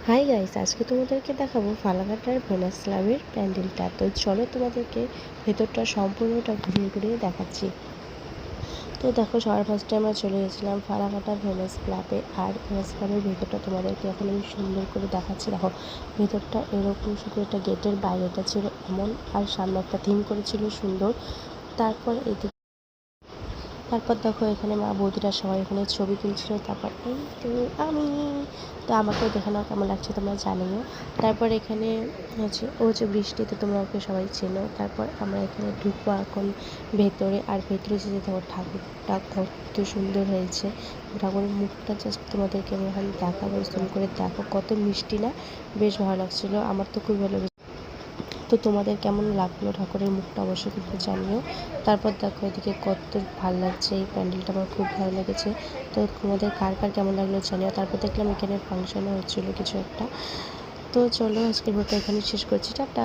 Hi guys, আজকে তোমাদেরকে দেখাবো ফালাকাটার ভেনাস ক্লাবের প্যান্ডেলটা। তো চলো তোমাদেরকে ভেতরটা সম্পূর্ণটা ঘুরিয়ে ঘুরিয়ে দেখাচ্ছি। তো দেখো, সবার ফার্স্টে আমরা চলে গেছিলাম ফালাকাটা ভেনাস ক্লাবে। আর ভেনাস ক্লাবের ভেতরটা তোমাদেরকে এখন আমি সুন্দর করে দেখাচ্ছি। দেখো, ভেতরটা এরকম, শুধু একটা গেটের বাইরেটা ছিল এমন, আর সামনে একটা থিম করেছিল সুন্দর। তারপর দেখো, এখানে মা বৌদিরা সবাই এখানে ছবি তুলছিল। তারপর এই তো আমি, তো আমাকেও দেখানো কেমন লাগছে তোমরা জানিও। তারপর এখানে হচ্ছে বৃষ্টিতে, তোমরা ওকে সবাই চেনো। তারপর আমরা এখানে ঢুকবো এখন ভেতরে। আর ভেতরে যে দেখো, ঠাকুরটা কত সুন্দর হয়েছে। ঠাকুরের মুখটা জাস্ট তোমাদেরকে আমি এখন দেখাবো, জুম করে দেখো কত মিষ্টি না। বেশ ভালো লাগছিলো, আমার তো খুব ভালো। তো তোমাদের কেমন লাগলো ঠাকুরের মুখটা অবশ্যই কিন্তু জানিও। তারপর দেখো, এদিকে কত ভালো লাগছে, এই প্যান্ডেলটা আমার খুব ভালো লেগেছে। তো তোমাদের কার কার কেমন লাগলো জানিও। তারপর দেখলাম এখানে ফাংশনও হচ্ছিলো কিছু একটা। তো চলো, আজকের ভিডিওটা এখানে শেষ করছি। টাটা।